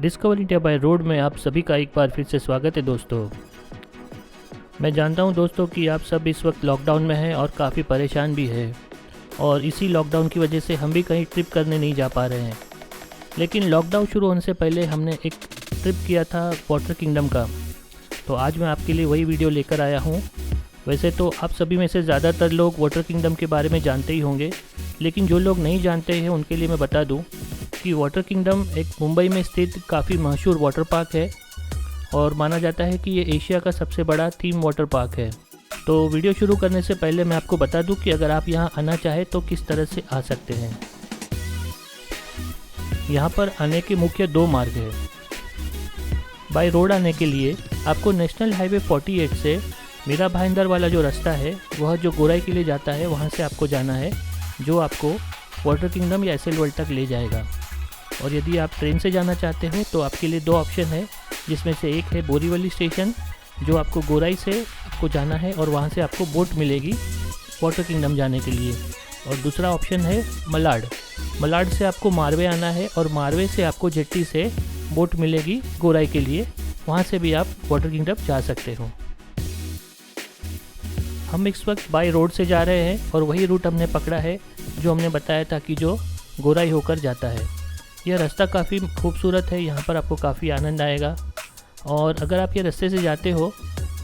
Discover India by road में आप सभी का एक बार फिर से स्वागत है दोस्तों। मैं जानता हूं दोस्तों कि आप सब इस वक्त लॉकडाउन में हैं और काफ़ी परेशान भी है और इसी लॉकडाउन की वजह से हम भी कहीं ट्रिप करने नहीं जा पा रहे हैं। लेकिन लॉकडाउन शुरू होने से पहले हमने एक ट्रिप किया था वाटर किंगडम का, तो आज मैं आपके लिए वही वीडियो लेकर आया हूँ। वैसे तो आप सभी में से ज़्यादातर लोग वाटर किंगडम के बारे में जानते ही होंगे, लेकिन जो लोग नहीं जानते हैं उनके लिए मैं बता दूँ कि वाटर किंगडम एक मुंबई में स्थित काफ़ी मशहूर वाटर पार्क है और माना जाता है कि ये एशिया का सबसे बड़ा थीम वाटर पार्क है। तो वीडियो शुरू करने से पहले मैं आपको बता दूं कि अगर आप यहाँ आना चाहें तो किस तरह से आ सकते हैं। यहाँ पर आने के मुख्य दो मार्ग हैं। बाय रोड आने के लिए आपको नेशनल हाईवे 48 से मीरा भाईंदर वाला जो रास्ता है वह जो गोराई के लिए जाता है वहाँ से आपको जाना है, जो आपको वाटर किंगडम या एसएल वर्ल्ड तक ले जाएगा। और यदि आप ट्रेन से जाना चाहते हो तो आपके लिए दो ऑप्शन है, जिसमें से एक है बोरीवली स्टेशन जो आपको गोराई से आपको जाना है और वहाँ से आपको बोट मिलेगी वाटर किंगडम जाने के लिए। और दूसरा ऑप्शन है मलाड से आपको मारवे आना है और मारवे से आपको जेट्टी से बोट मिलेगी गोराई के लिए, वहाँ से भी आप वाटर किंगडम जा सकते हो। हम इस वक्त बाय रोड से जा रहे हैं और वही रूट हमने पकड़ा है जो हमने बताया था कि जो गोराई होकर जाता है। यह रास्ता काफ़ी खूबसूरत है, यहाँ पर आपको काफ़ी आनंद आएगा। और अगर आप ये रास्ते से जाते हो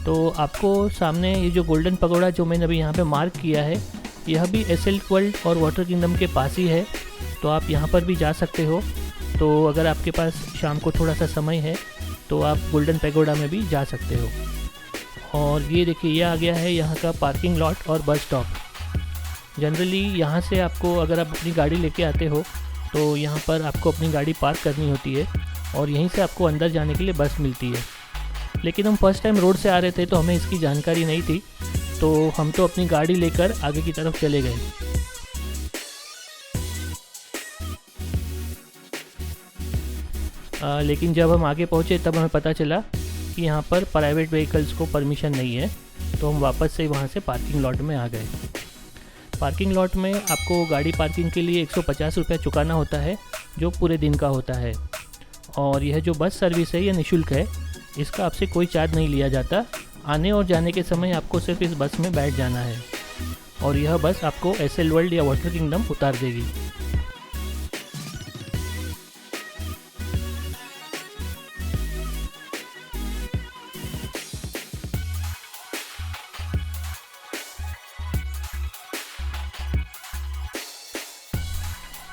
तो आपको सामने ये जो गोल्डन पगोड़ा जो मैंने अभी यहाँ पे मार्क किया है, यह भी एसएल वर्ल्ड और वाटर किंगडम के पास ही है, तो आप यहाँ पर भी जा सकते हो। तो अगर आपके पास शाम को थोड़ा सा समय है तो आप गोल्डन पैगोडा में भी जा सकते हो। और ये देखिए, ये आ गया है यहाँ का पार्किंग लॉट और बस स्टॉप। जनरली यहाँ से आपको, अगर आप अपनी गाड़ी लेके आते हो तो यहाँ पर आपको अपनी गाड़ी पार्क करनी होती है और यहीं से आपको अंदर जाने के लिए बस मिलती है। लेकिन हम फर्स्ट टाइम रोड से आ रहे थे तो हमें इसकी जानकारी नहीं थी, तो हम तो अपनी गाड़ी लेकर आगे की तरफ चले गए। लेकिन जब हम आगे पहुँचे तब हमें पता चला कि यहाँ पर प्राइवेट व्हीकल्स को परमिशन नहीं है, तो हम वापस से वहाँ से पार्किंग लॉट में आ गए। पार्किंग लॉट में आपको गाड़ी पार्किंग के लिए 150 रुपये चुकाना होता है, जो पूरे दिन का होता है। और यह जो बस सर्विस है यह निःशुल्क है, इसका आपसे कोई चार्ज नहीं लिया जाता। आने और जाने के समय आपको सिर्फ इस बस में बैठ जाना है और यह बस आपको एसएल वर्ल्ड या वाटर किंगडम उतार देगी।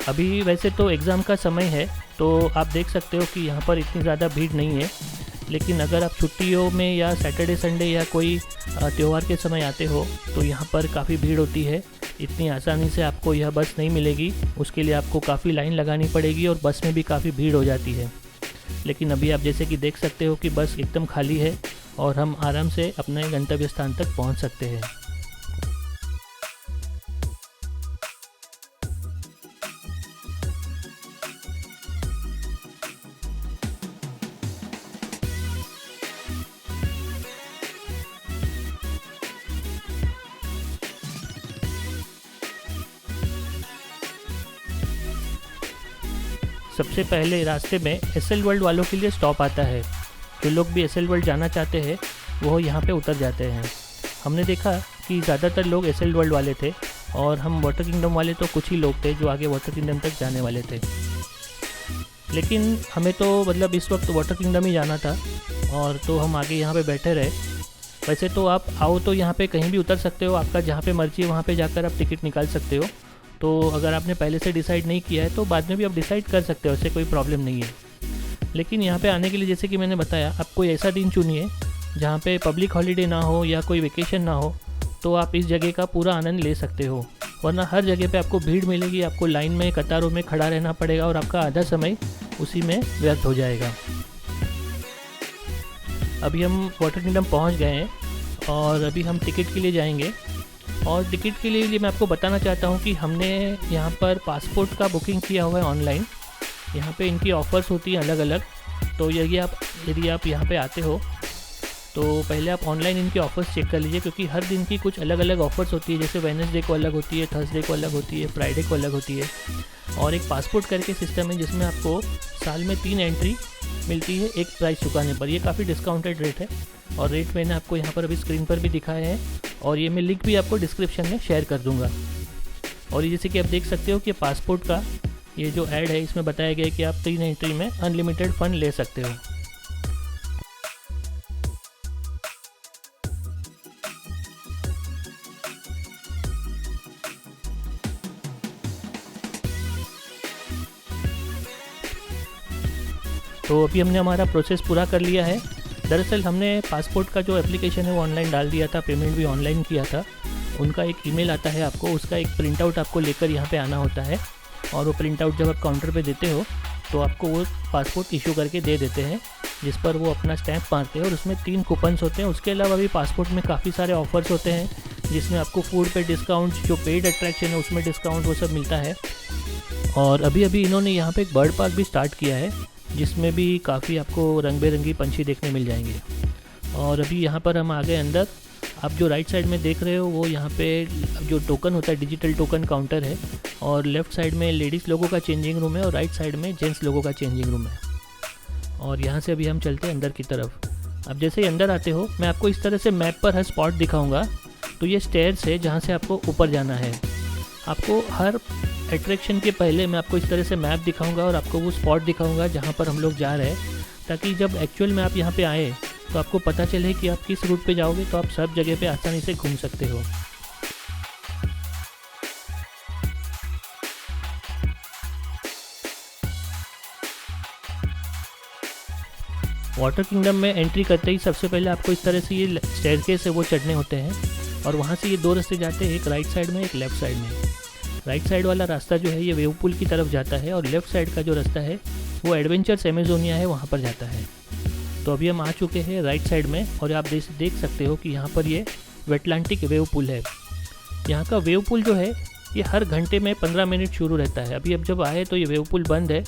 अभी वैसे तो एग्ज़ाम का समय है, तो आप देख सकते हो कि यहाँ पर इतनी ज़्यादा भीड़ नहीं है। लेकिन अगर आप छुट्टियों में या सैटरडे संडे या कोई त्यौहार के समय आते हो तो यहाँ पर काफ़ी भीड़ होती है। इतनी आसानी से आपको यह बस नहीं मिलेगी, उसके लिए आपको काफ़ी लाइन लगानी पड़ेगी और बस में भी काफ़ी भीड़ हो जाती है। लेकिन अभी आप जैसे कि देख सकते हो कि बस एकदम खाली है और हम आराम से अपने गंतव्य स्थान तक पहुँच सकते हैं। सबसे पहले रास्ते में एसएल वर्ल्ड वालों के लिए स्टॉप आता है। जो लोग भी एसएल वर्ल्ड जाना चाहते हैं वो यहाँ पे उतर जाते हैं। हमने देखा कि ज़्यादातर लोग एसएल वर्ल्ड वाले थे और हम वाटर किंगडम वाले तो कुछ ही लोग थे जो आगे वाटर किंगडम तक जाने वाले थे। लेकिन हमें तो मतलब इस वक्त वाटर किंगडम ही जाना था और तो हम आगे यहाँ पे बैठे रहे। वैसे तो आप आओ तो यहाँ पे कहीं भी उतर सकते हो, आपका जहाँ पे मर्जी है वहाँ पे जाकर आप टिकट निकाल सकते हो। तो अगर आपने पहले से डिसाइड नहीं किया है तो बाद में भी आप डिसाइड कर सकते हो, उससे कोई प्रॉब्लम नहीं है। लेकिन यहाँ पे आने के लिए जैसे कि मैंने बताया, आप कोई ऐसा दिन चुनिए जहाँ पे पब्लिक हॉलीडे ना हो या कोई वेकेशन ना हो, तो आप इस जगह का पूरा आनंद ले सकते हो। वरना हर जगह पे आपको भीड़ मिलेगी, आपको लाइन में कतारों में खड़ा रहना पड़ेगा और आपका आधा समय उसी में व्यर्थ हो जाएगा। अभी हम वाटर किंगडम पहुँच गए हैं और अभी हम टिकट के लिए जाएंगे। और टिकट के लिए मैं आपको बताना चाहता हूँ कि हमने यहाँ पर पासपोर्ट का बुकिंग किया हुआ है ऑनलाइन। यहाँ पे इनकी ऑफ़र्स होती हैं अलग अलग, तो यदि आप यहाँ पे आते हो तो पहले आप ऑनलाइन इनकी ऑफ़र्स चेक कर लीजिए, क्योंकि हर दिन की कुछ अलग अलग ऑफ़र्स होती है। जैसे वेडनेसडे को अलग होती है, थर्सडे को अलग होती है, फ्राइडे को अलग होती है। और एक पासपोर्ट करके सिस्टम है जिसमें आपको साल में 3 एंट्री मिलती है एक प्राइस चुकाने पर। ये काफ़ी डिस्काउंटेड रेट है और रेट मैंने आपको यहाँ पर अभी स्क्रीन पर भी दिखाए हैं और ये मैं लिंक भी आपको डिस्क्रिप्शन में शेयर कर दूँगा। और ये जैसे कि आप देख सकते हो कि पासपोर्ट का ये जो ऐड है इसमें बताया गया है कि आप 3 एंट्री में अनलिमिटेड फ़ंड ले सकते हो। तो अभी हमने हमारा प्रोसेस पूरा कर लिया है। दरअसल हमने पासपोर्ट का जो एप्लीकेशन है वो ऑनलाइन डाल दिया था, पेमेंट भी ऑनलाइन किया था। उनका एक ईमेल आता है आपको, उसका एक प्रिंट आउट आपको लेकर यहाँ पे आना होता है और वो प्रिंट आउट जब आप काउंटर पे देते हो तो आपको वो पासपोर्ट इशू करके दे देते हैं, जिस पर वो अपना स्टैंप मारते हैं और उसमें 3 कूपन्स होते हैं। उसके अलावा भी पासपोर्ट में काफ़ी सारे ऑफर्स होते हैं जिसमें आपको फूड पे डिस्काउंट, जो पेड अट्रैक्शन है उसमें डिस्काउंट, वो सब मिलता है। और अभी अभी इन्होंने यहाँ पे एक बर्ड पार्क भी स्टार्ट किया है जिसमें भी काफ़ी आपको रंग बिरंगी पंछी देखने मिल जाएंगे। और अभी यहाँ पर हम आ गए अंदर। आप जो राइट साइड में देख रहे हो वो यहाँ पे जो टोकन होता है, डिजिटल टोकन काउंटर है और लेफ़्ट साइड में लेडीज़ लोगों का चेंजिंग रूम है और राइट साइड में जेंट्स लोगों का चेंजिंग रूम है। और यहाँ से अभी हम चलते हैं अंदर की तरफ। अब जैसे ही अंदर आते हो मैं आपको इस तरह से मैप पर हर स्पॉट दिखाऊंगा। तो ये स्टेयर्स है जहाँ से आपको ऊपर जाना है। आपको हर अट्रैक्शन के पहले मैं आपको इस तरह से मैप दिखाऊंगा और आपको वो स्पॉट दिखाऊंगा जहाँ पर हम लोग जा रहे हैं, ताकि जब एक्चुअल में आप यहाँ पे आए तो आपको पता चले कि आप किस रूट पे जाओगे, तो आप सब जगह पे आसानी से घूम सकते हो। वाटर किंगडम में एंट्री करते ही सबसे पहले आपको इस तरह से ये स्टेयरकेस है वो चढ़ने होते हैं और वहाँ से ये 2 रास्ते जाते हैं, एक राइट साइड में एक लेफ़्ट साइड में। राइट साइड वाला रास्ता जो है ये वेव पूल की तरफ जाता है और लेफ़्ट साइड का जो रास्ता है वो एडवेंचर्स अमेजोनिया है वहाँ पर जाता है। तो अभी हम आ चुके हैं राइट साइड में और आप देख सकते हो कि यहाँ पर ये वेटलांटिक वेव पूल है। यहाँ का वेव पूल जो है ये हर घंटे में 15 मिनट शुरू रहता है। अभी अब जब आए तो ये वेव पूल बंद है,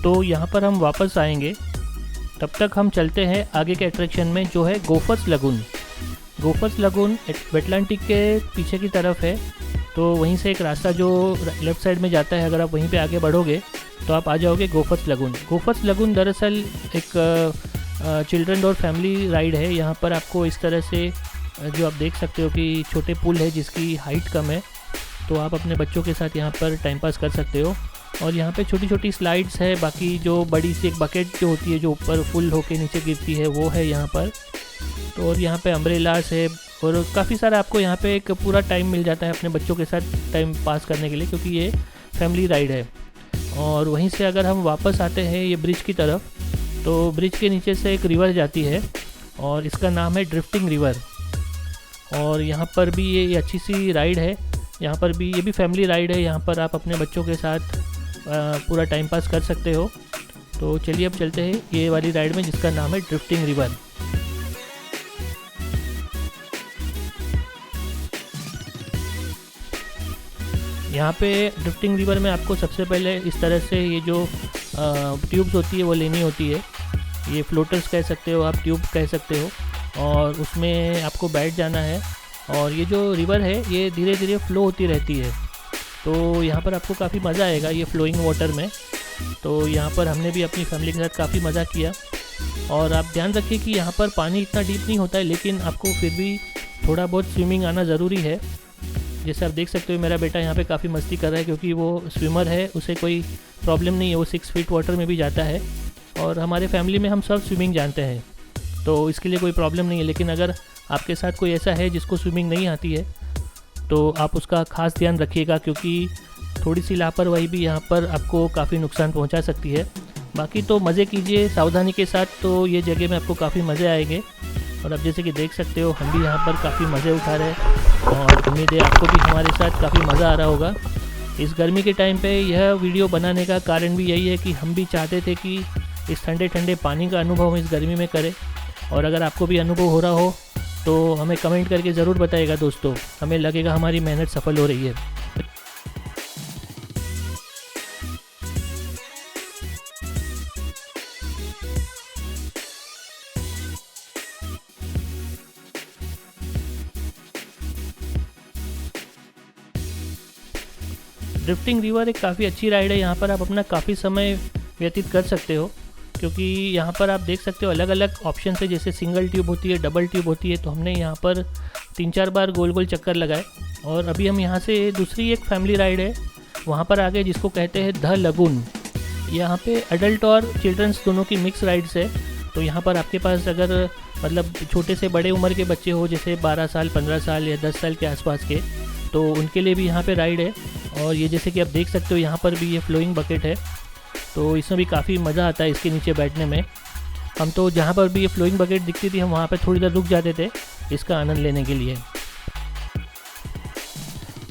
तो यहाँ पर हम वापस आएंगे। तब तक हम चलते हैं आगे के अट्रैक्शन में जो है गोफर्स लगून। गोफर्स लगून वेटलांटिक के पीछे की तरफ है, तो वहीं से एक रास्ता जो लेफ़्ट साइड में जाता है, अगर आप वहीं पे आगे बढ़ोगे तो आप आ जाओगे गोफर्स लगून। गोफर्स लगून दरअसल एक चिल्ड्रन और फैमिली राइड है। यहाँ पर आपको इस तरह से जो आप देख सकते हो कि छोटे पुल है जिसकी हाइट कम है, तो आप अपने बच्चों के साथ यहाँ पर टाइम पास कर सकते हो। और यहाँ पे छोटी छोटी स्लाइड्स है, बाकी जो बड़ी सी एक बकेट जो होती है जो ऊपर फुल होके नीचे गिरती है वो है यहाँ पर। तो और यहाँ पे अम्ब्रेलास है और काफ़ी सारा आपको यहाँ पे एक पूरा टाइम मिल जाता है अपने बच्चों के साथ टाइम पास करने के लिए, क्योंकि ये फैमिली राइड है। और वहीं से अगर हम वापस आते हैं ये ब्रिज की तरफ, तो ब्रिज के नीचे से एक रिवर जाती है और इसका नाम है ड्रिफ्टिंग रिवर। और यहाँ पर भी ये अच्छी सी राइड है। यहाँ पर भी ये भी फैमिली राइड है। यहाँ पर आप अपने बच्चों के साथ पूरा टाइम पास कर सकते हो। तो चलिए अब चलते हैं ये वाली राइड में जिसका नाम है ड्रिफ्टिंग रिवर। यहाँ पे ड्रिफ्टिंग रिवर में आपको सबसे पहले इस तरह से ये जो ट्यूब्स होती है वो लेनी होती है। ये फ्लोटर्स कह सकते हो आप, ट्यूब कह सकते हो, और उसमें आपको बैठ जाना है। और ये जो रिवर है ये धीरे धीरे फ्लो होती रहती है, तो यहाँ पर आपको काफ़ी मज़ा आएगा ये फ्लोइंग वाटर में। तो यहाँ पर हमने भी अपनी फैमिली के साथ काफ़ी मज़ा किया। और आप ध्यान रखिए कि यहाँ पर पानी इतना डीप नहीं होता है, लेकिन आपको फिर भी थोड़ा बहुत स्विमिंग आना ज़रूरी है। जैसे आप देख सकते हो मेरा बेटा यहाँ पे काफ़ी मस्ती कर रहा है, क्योंकि वो स्विमर है, उसे कोई प्रॉब्लम नहीं है, वो 6 फीट वाटर में भी जाता है। और हमारे फैमिली में हम सब स्विमिंग जानते हैं, तो इसके लिए कोई प्रॉब्लम नहीं है। लेकिन अगर आपके साथ कोई ऐसा है जिसको स्विमिंग नहीं आती है तो आप उसका ख़ास ध्यान रखिएगा, क्योंकि थोड़ी सी लापरवाही भी यहाँ पर आपको काफ़ी नुकसान पहुँचा सकती है। बाकी तो मज़े कीजिए सावधानी के साथ, तो ये जगह में आपको काफ़ी मज़े आएंगे। और अब जैसे कि देख सकते हो हम भी यहाँ पर काफ़ी मज़े उठा रहे हैं और उम्मीद है आपको भी हमारे साथ काफ़ी मज़ा आ रहा होगा। इस गर्मी के टाइम पे यह वीडियो बनाने का कारण भी यही है कि हम भी चाहते थे कि इस ठंडे ठंडे पानी का अनुभव हम इस गर्मी में करें। और अगर आपको भी अनुभव हो रहा हो तो हमें कमेंट करके ज़रूर बताइएगा दोस्तों, हमें लगेगा हमारी मेहनत सफल हो रही है। ड्रिफ्टिंग रिवर एक काफ़ी अच्छी राइड है, यहाँ पर आप अपना काफ़ी समय व्यतीत कर सकते हो। क्योंकि यहाँ पर आप देख सकते हो अलग अलग ऑप्शन है, जैसे सिंगल ट्यूब होती है, डबल ट्यूब होती है। तो हमने यहाँ पर 3-4 बार गोल गोल चक्कर लगाए और अभी हम यहाँ से दूसरी एक फैमिली राइड है वहाँ पर आ गए, जिसको कहते हैं द लगून। यहाँ पे एडल्ट और चिल्ड्रंस दोनों की मिक्स राइड्स है। तो यहाँ पर आपके पास अगर मतलब छोटे से बड़े उम्र के बच्चे हो, जैसे 12 साल 15 साल या 10 साल के आसपास के, तो उनके लिए भी यहाँ पे राइड है। और ये जैसे कि आप देख सकते हो यहाँ पर भी ये फ्लोइंग बकेट है, तो इसमें भी काफ़ी मज़ा आता है इसके नीचे बैठने में। हम तो जहाँ पर भी ये फ्लोइंग बकेट दिखती थी हम वहाँ पर थोड़ी देर रुक जाते थे इसका आनंद लेने के लिए।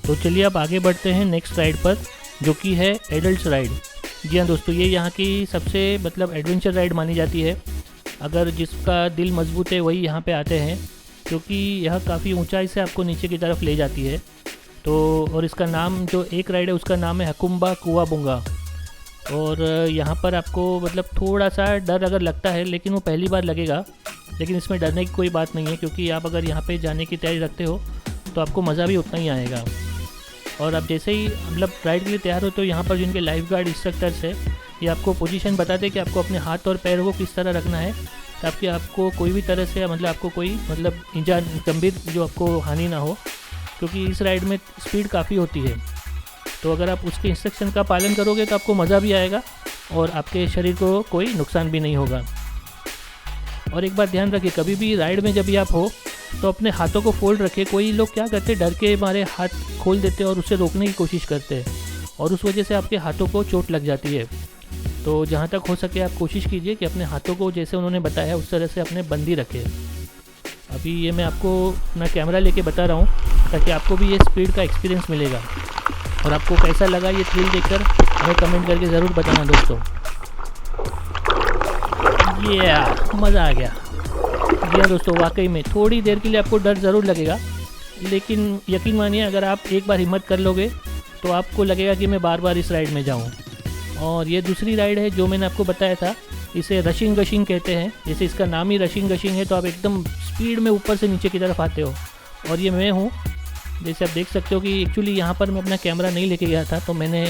तो चलिए अब आगे बढ़ते हैं नेक्स्ट राइड पर, जो कि है एडल्ट्स राइड। जी हाँ दोस्तों, ये यहाँ की सबसे मतलब एडवेंचर राइड मानी जाती है। अगर जिसका दिल मजबूत है वही यहाँ पे आते हैं, क्योंकि यह काफ़ी ऊंचाई से आपको नीचे की तरफ ले जाती है। तो और इसका नाम, जो एक राइड है उसका नाम है हकुम्बा कुआबुंगा। और यहाँ पर आपको मतलब थोड़ा सा डर अगर लगता है, लेकिन वो पहली बार लगेगा, लेकिन इसमें डरने की कोई बात नहीं है, क्योंकि आप अगर यहाँ पे जाने की तैयारी रखते हो तो आपको मज़ा भी उतना ही आएगा। और आप जैसे ही मतलब राइड के लिए तैयार हो तो यहाँ पर जिनके लाइफ गार्ड इंस्ट्रक्टर्स है, ये आपको पोजीशन बताते हैं कि आपको अपने हाथ और पैरों को किस तरह रखना है, ताकि आपको कोई भी तरह से मतलब आपको कोई मतलब इंजन गंभीर जो आपको हानि ना हो, क्योंकि इस राइड में स्पीड काफ़ी होती है। तो अगर आप उसके इंस्ट्रक्शन का पालन करोगे तो आपको मज़ा भी आएगा और आपके शरीर को कोई नुकसान भी नहीं होगा। और एक बात ध्यान रखिए, कभी भी राइड में जब भी आप हो तो अपने हाथों को फोल्ड रखें। कोई लोग क्या करते हैं, डर के मारे हाथ खोल देते हैं और उसे रोकने की कोशिश करते हैं, और उस वजह से आपके हाथों को चोट लग जाती है। तो जहाँ तक हो सके आप कोशिश कीजिए कि अपने हाथों को जैसे उन्होंने बताया उस तरह से अपने बंदी रखें। अभी ये मैं आपको अपना कैमरा लेके बता रहा हूँ, ताकि आपको भी ये स्पीड का एक्सपीरियंस मिलेगा। और आपको कैसा लगा ये थ्रिल देखकर हमें कमेंट करके ज़रूर बताना दोस्तों। ये मज़ा आ गया। जी हाँ दोस्तों, वाकई में थोड़ी देर के लिए आपको डर ज़रूर लगेगा, लेकिन यकीन मानिए अगर आप एक बार हिम्मत कर लोगे तो आपको लगेगा कि मैं बार बार इस राइड में जाऊँ। और ये दूसरी राइड है जो मैंने आपको बताया था, इसे रशिंग गशिंग कहते हैं। जैसे इसका नाम ही रशिंग गशिंग है, तो आप एकदम स्पीड में ऊपर से नीचे की तरफ आते हो। और ये मैं हूँ, जैसे आप देख सकते हो कि एक्चुअली यहाँ पर मैं अपना कैमरा नहीं लेके गया था, तो मैंने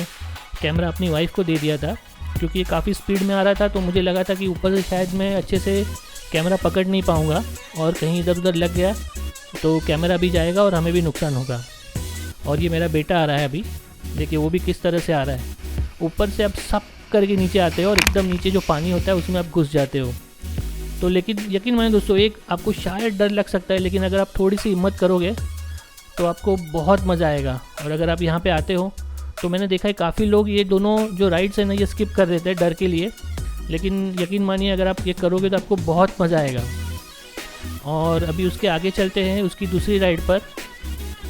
कैमरा अपनी वाइफ को दे दिया था, क्योंकि ये काफ़ी स्पीड में आ रहा था। तो मुझे लगा था कि ऊपर से शायद मैं अच्छे से कैमरा पकड़ नहीं पाऊँगा, और कहीं इधर उधर लग गया तो कैमरा भी जाएगा और हमें भी नुकसान होगा। और ये मेरा बेटा आ रहा है अभी, देखिए वो भी किस तरह से आ रहा है। ऊपर से आप सब करके नीचे आते हो और एकदम नीचे जो पानी होता है उसमें आप घुस जाते हो। तो लेकिन यकीन मानिए दोस्तों, एक आपको शायद डर लग सकता है, लेकिन अगर आप थोड़ी सी हिम्मत करोगे तो आपको बहुत मज़ा आएगा। और अगर आप यहाँ पे आते हो तो मैंने देखा है काफ़ी लोग ये दोनों जो राइड्स हैं ना ये स्किप कर देते हैं डर के लिए, लेकिन यकीन मानिए अगर आप ये करोगे तो आपको बहुत मज़ा आएगा। और अभी उसके आगे चलते हैं उसकी दूसरी राइड पर,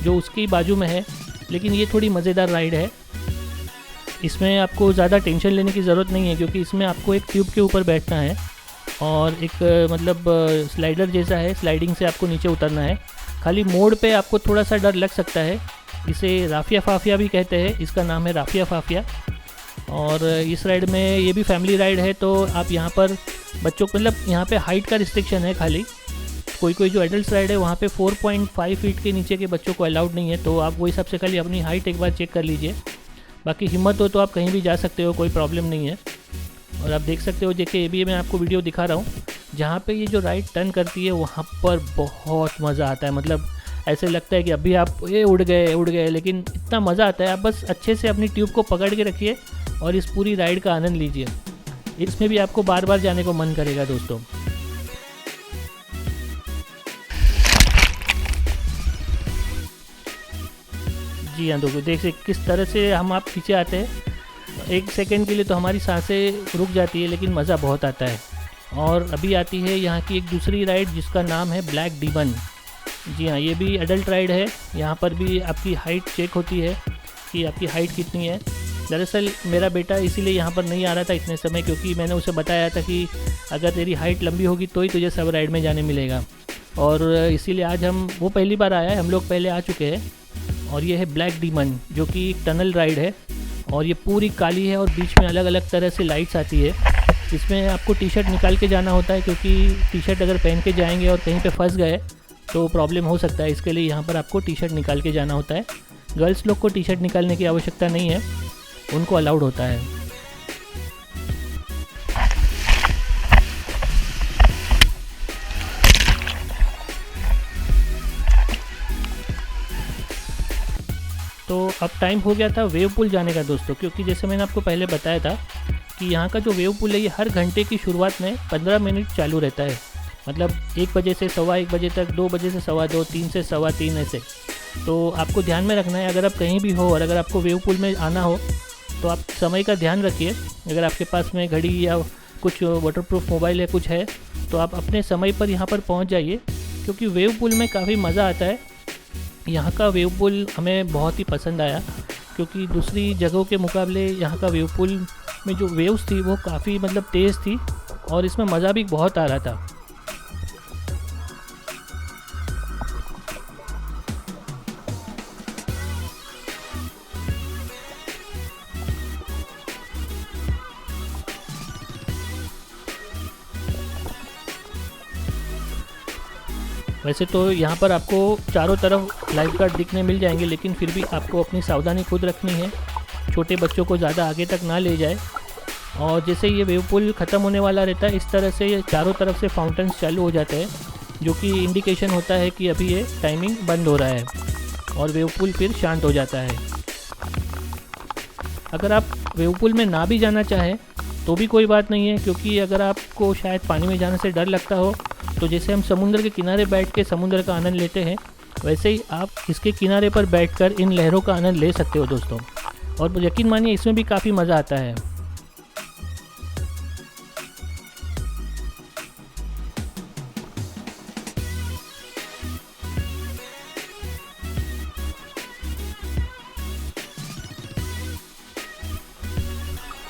जो उसकी बाजू में है, लेकिन ये थोड़ी मज़ेदार राइड है। इसमें आपको ज़्यादा टेंशन लेने की ज़रूरत नहीं है, क्योंकि इसमें आपको एक ट्यूब के ऊपर बैठना है और एक मतलब स्लाइडर जैसा है, स्लाइडिंग से आपको नीचे उतरना है। खाली मोड़ पे आपको थोड़ा सा डर लग सकता है। इसे राफिया फाफिया भी कहते हैं, इसका नाम है राफिया फाफिया। और इस राइड में ये भी फैमिली राइड है, तो आप यहाँ पर बच्चों को मतलब यहाँ पे हाइट का रिस्ट्रिक्शन है खाली। कोई जो एडल्ट राइड है वहाँ पे 4.5 फीट के नीचे के बच्चों को अलाउड नहीं है, तो आप वही सबसे खाली अपनी हाइट एक बार चेक कर लीजिए। बाकी हिम्मत हो तो आप कहीं भी जा सकते हो, कोई प्रॉब्लम नहीं है। और आप देख सकते हो, देखिए ये भी मैं आपको वीडियो दिखा रहा हूँ, जहाँ पे ये जो राइड टर्न करती है वहाँ पर बहुत मज़ा आता है। मतलब ऐसे लगता है कि अभी आप ये उड़ गए, लेकिन इतना मज़ा आता है। आप बस अच्छे से अपनी ट्यूब को पकड़ के रखिए और इस पूरी राइड का आनंद लीजिए। इसमें भी आपको बार बार जाने को मन करेगा दोस्तों। जी हाँ दोस्तों, देखिए किस तरह से हम आप पीछे आते हैं, एक सेकंड के लिए तो हमारी सांसें रुक जाती है, लेकिन मज़ा बहुत आता है। और अभी आती है यहाँ की एक दूसरी राइड जिसका नाम है ब्लैक डीमन। जी हाँ, ये भी एडल्ट राइड है। यहाँ पर भी आपकी हाइट चेक होती है कि आपकी हाइट कितनी है। दरअसल मेरा बेटा इसीलिए यहाँ पर नहीं आ रहा था इतने समय, क्योंकि मैंने उसे बताया था कि अगर तेरी हाइट लंबी होगी तो ही तुझे सब राइड में जाने मिलेगा। और इसीलिए आज वो पहली बार आया है, हम लोग पहले आ चुके हैं। और ये है ब्लैक डीमन, जो कि टनल राइड है, और ये पूरी काली है और बीच में अलग अलग तरह से लाइट्स आती है। इसमें आपको टी शर्ट निकाल के जाना होता है, क्योंकि टी शर्ट अगर पहन के जाएंगे और कहीं पे फंस गए तो प्रॉब्लम हो सकता है। इसके लिए यहाँ पर आपको टी शर्ट निकाल के जाना होता है। गर्ल्स लोग को टी शर्ट निकालने की आवश्यकता नहीं है, उनको अलाउड होता है। तो अब टाइम हो गया था वेव पूल जाने का दोस्तों, क्योंकि जैसे मैंने आपको पहले बताया था कि यहाँ का जो वेव पूल है ये हर घंटे की शुरुआत में 15 मिनट चालू रहता है। मतलब 1 बजे से 1:15 बजे तक, 2 बजे से 2:15, 3 से 3:15 ऐसे। तो आपको ध्यान में रखना है, अगर आप कहीं भी हो और अगर आपको वेव पूल में आना हो तो आप समय का ध्यान रखिए। अगर आपके पास में घड़ी या कुछ वाटरप्रूफ मोबाइल है, कुछ है, तो आप अपने समय पर यहाँ पर पहुँच जाइए, क्योंकि वेव पूल में काफ़ी मज़ा आता है। यहाँ का वेव पूल हमें बहुत ही पसंद आया, क्योंकि दूसरी जगहों के मुकाबले यहाँ का वेव पूल में जो वेव्स थी वो काफ़ी मतलब तेज़ थी और इसमें मज़ा भी बहुत आ रहा था। वैसे तो यहाँ पर आपको चारों तरफ लाइफ गार्ड दिखने मिल जाएंगे, लेकिन फिर भी आपको अपनी सावधानी खुद रखनी है, छोटे बच्चों को ज़्यादा आगे तक ना ले जाए। और जैसे ये वेव पूल ख़त्म होने वाला रहता है, इस तरह से ये चारों तरफ से फाउंटेन्स चालू हो जाते हैं, जो कि इंडिकेशन होता है कि अभी ये टाइमिंग बंद हो रहा है और वेव पूल फिर शांत हो जाता है। अगर आप वेव पूल में ना भी जाना चाहें तो भी कोई बात नहीं है, क्योंकि अगर आपको शायद पानी में जाने से डर लगता हो तो जैसे हम समुद्र के किनारे बैठ के समुद्र का आनंद लेते हैं, वैसे ही आप इसके किनारे पर बैठकर इन लहरों का आनंद ले सकते हो दोस्तों। और यकीन मानिए इसमें भी काफ़ी मज़ा आता है।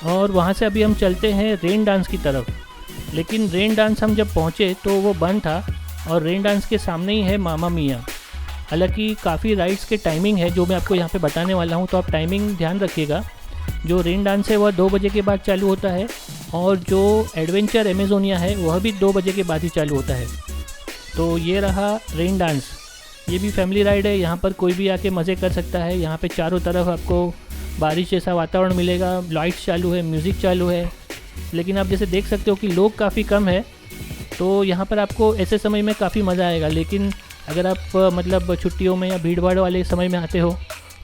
और वहाँ से अभी हम चलते हैं रेन डांस की तरफ। लेकिन रेन डांस हम जब पहुँचे तो वो बंद था और रेन डांस के सामने ही है मामा मियाँ। हालांकि काफ़ी राइड्स के टाइमिंग है जो मैं आपको यहाँ पे बताने वाला हूँ, तो आप टाइमिंग ध्यान रखिएगा। जो रेन डांस है वह 2 बजे के बाद चालू होता है और जो एडवेंचर अमेजोनिया है वह भी 2 बजे के बाद ही चालू होता है। तो ये रहा रेन डांस, ये भी फैमिली राइड है, यहाँ पर कोई भी आके मज़े कर सकता है। यहाँ पे चारों तरफ आपको बारिश जैसा वातावरण मिलेगा, लाइट्स चालू है, म्यूज़िक चालू है। लेकिन आप जैसे देख सकते हो कि लोग काफ़ी कम है, तो यहाँ पर आपको ऐसे समय में काफ़ी मज़ा आएगा। लेकिन अगर आप मतलब छुट्टियों में या भीड़ भाड़ वाले समय में आते हो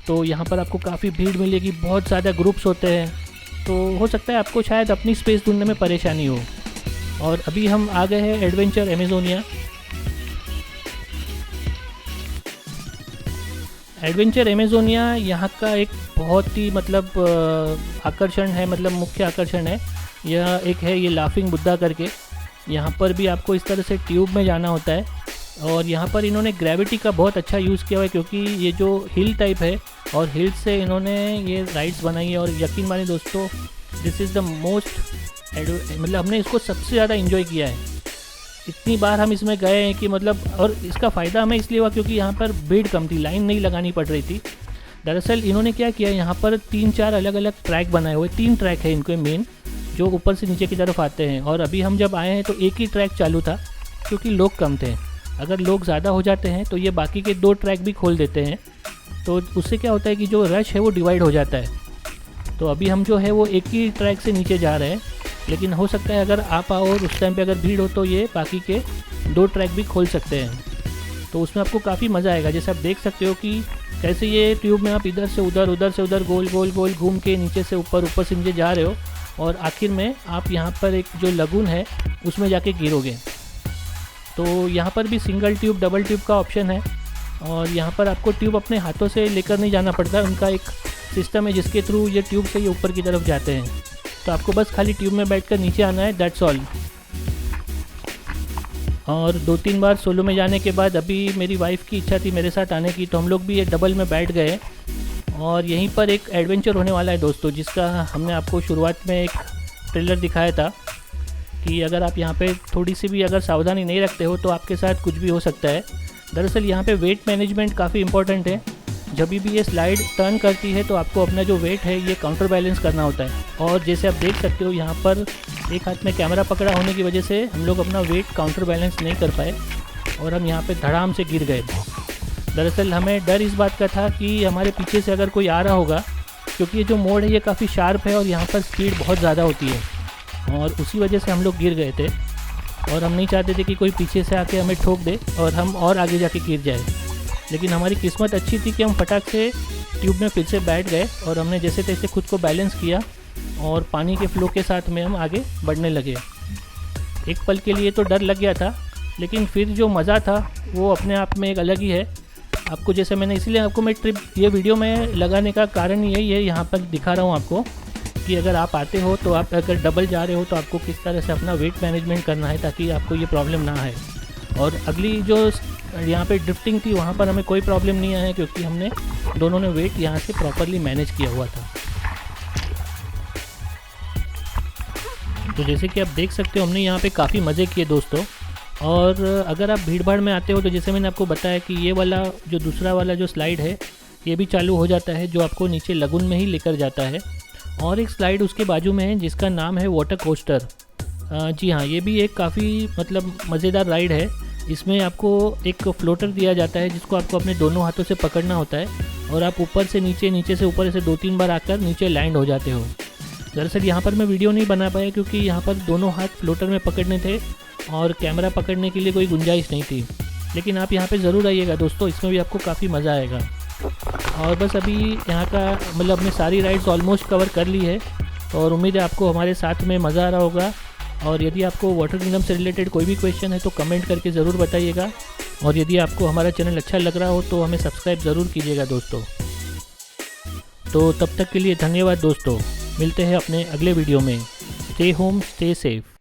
तो यहाँ पर आपको काफ़ी भीड़ मिलेगी, बहुत ज़्यादा ग्रुप्स होते हैं, तो हो सकता है आपको शायद अपनी स्पेस ढूंढने में परेशानी हो। और अभी हम आ गए हैं एडवेंचर अमेजोनिया। एडवेंचर अमेजोनिया यहाँ का एक बहुत ही मतलब आकर्षण है, मतलब मुख्य आकर्षण है। यह एक है ये लाफिंग बुद्धा करके, यहाँ पर भी आपको इस तरह से ट्यूब में जाना होता है और यहाँ पर इन्होंने ग्रेविटी का बहुत अच्छा यूज़ किया हुआ है, क्योंकि ये जो हिल टाइप है और हिल से इन्होंने ये राइड्स बनाई है। और यकीन मानिए दोस्तों, दिस इज़ द मोस्ट मतलब हमने इसको सबसे ज़्यादा इन्जॉय किया है। इतनी बार हम इसमें गए हैं कि मतलब, और इसका फ़ायदा हमें इसलिए हुआ क्योंकि यहाँ पर भीड़ कम थी, लाइन नहीं लगानी पड़ रही थी। दरअसल इन्होंने क्या किया, यहाँ पर 3-4 अलग अलग ट्रैक बनाए हुए, 3 ट्रैक है इनके मेन, जो ऊपर से नीचे की तरफ आते हैं। और अभी हम जब आए हैं तो एक ही ट्रैक चालू था क्योंकि लोग कम थे। अगर लोग ज़्यादा हो जाते हैं तो ये बाकी के 2 ट्रैक भी खोल देते हैं, तो उससे क्या होता है कि जो रश है वो डिवाइड हो जाता है। तो अभी हम जो है वो एक ही ट्रैक से नीचे जा रहे हैं, लेकिन हो सकता है अगर आप आओ और उस टाइम पे अगर भीड़ हो तो ये बाकी के 2 ट्रैक भी खोल सकते हैं। तो उसमें आपको काफ़ी मज़ा आएगा। जैसे आप देख सकते हो कि कैसे ये ट्यूब में आप इधर से उधर, उधर से उधर गोल गोल गोल घूम के नीचे से ऊपर, ऊपर से नीचे जा रहे हो और आखिर में आप यहाँ पर एक जो लगून है उसमें जाके गिरोगे। तो यहाँ पर भी सिंगल ट्यूब, डबल ट्यूब का ऑप्शन है और यहाँ पर आपको ट्यूब अपने हाथों से लेकर नहीं जाना पड़ता है। उनका एक सिस्टम है जिसके थ्रू ये ट्यूब से ये ऊपर की तरफ जाते हैं। तो आपको बस खाली ट्यूब में बैठकर नीचे आना है, दैट्स ऑल। और 2-3 बार सोलो में जाने के बाद अभी मेरी वाइफ़ की इच्छा थी मेरे साथ आने की, तो हम लोग भी ये डबल में बैठ गए। और यहीं पर एक एडवेंचर होने वाला है दोस्तों, जिसका हमने आपको शुरुआत में एक ट्रेलर दिखाया था कि अगर आप यहाँ पे थोड़ी सी भी अगर सावधानी नहीं रखते हो तो आपके साथ कुछ भी हो सकता है। दरअसल यहाँ पे वेट मैनेजमेंट काफ़ी इंपॉर्टेंट है। जब भी ये स्लाइड टर्न करती है तो आपको अपना जो वेट है ये काउंटर बैलेंस करना होता है। और जैसे आप देख सकते हो यहाँ पर एक हाथ में कैमरा पकड़ा होने की वजह से हम लोग अपना वेट काउंटर बैलेंस नहीं कर पाए और हम यहाँ पे धड़ाम से गिर गए। दरअसल हमें डर इस बात का था कि हमारे पीछे से अगर कोई आ रहा होगा, क्योंकि ये जो मोड़ है ये काफ़ी शार्प है और यहाँ पर स्पीड बहुत ज़्यादा होती है, और उसी वजह से हम लोग गिर गए थे। और हम नहीं चाहते थे कि कोई पीछे से आके हमें ठोक दे और हम और आगे जाके गिर जाए। लेकिन हमारी किस्मत अच्छी थी कि हम फटाक से ट्यूब में फिर से बैठ गए और हमने जैसे तैसे खुद को बैलेंस किया और पानी के फ्लो के साथ में हम आगे बढ़ने लगे। एक पल के लिए तो डर लग गया था, लेकिन फिर जो मज़ा था वो अपने आप में एक अलग ही है। आपको जैसे मैंने इसलिए आपको मैं ट्रिप ये वीडियो में लगाने का कारण यही है, यहाँ पर दिखा रहा हूँ आपको कि अगर आप आते हो तो आप अगर डबल जा रहे हो तो आपको किस तरह से अपना वेट मैनेजमेंट करना है ताकि आपको ये प्रॉब्लम ना आए। और अगली जो यहाँ पे ड्रिफ्टिंग थी वहाँ पर हमें कोई प्रॉब्लम नहीं आया क्योंकि हमने दोनों ने वेट यहाँ से प्रॉपरली मैनेज किया हुआ था। तो जैसे कि आप देख सकते हो हमने यहाँ पे काफ़ी मज़े किए दोस्तों। और अगर आप भीड़ भाड़ में आते हो तो जैसे मैंने आपको बताया कि ये वाला जो दूसरा वाला जो स्लाइड है ये भी चालू हो जाता है, जो आपको नीचे लगुन में ही लेकर जाता है। और एक स्लाइड उसके बाजू में है जिसका नाम है वाटर कोस्टर। जी हाँ, ये भी एक काफ़ी मतलब मज़ेदार राइड है। इसमें आपको एक फ्लोटर दिया जाता है जिसको आपको अपने दोनों हाथों से पकड़ना होता है और आप ऊपर से नीचे, नीचे से ऊपर से 2-3 बार आकर नीचे लैंड हो जाते हो। दरअसल यहाँ पर मैं वीडियो नहीं बना पाया क्योंकि यहाँ पर दोनों हाथ फ्लोटर में पकड़ने थे और कैमरा पकड़ने के लिए कोई गुंजाइश नहीं थी। लेकिन आप यहाँ पे ज़रूर आइएगा दोस्तों, इसमें भी आपको काफ़ी मज़ा आएगा। और बस अभी यहाँ का मतलब हमने सारी राइड्स ऑलमोस्ट कवर कर ली है और उम्मीद है आपको हमारे साथ में मज़ा आ रहा होगा। और यदि आपको वाटर किंगडम से रिलेटेड कोई भी क्वेश्चन है तो कमेंट करके ज़रूर बताइएगा। और यदि आपको हमारा चैनल अच्छा लग रहा हो तो हमें सब्सक्राइब ज़रूर कीजिएगा दोस्तों। तो तब तक के लिए धन्यवाद दोस्तों, मिलते हैं अपने अगले वीडियो में। Stay home, stay safe.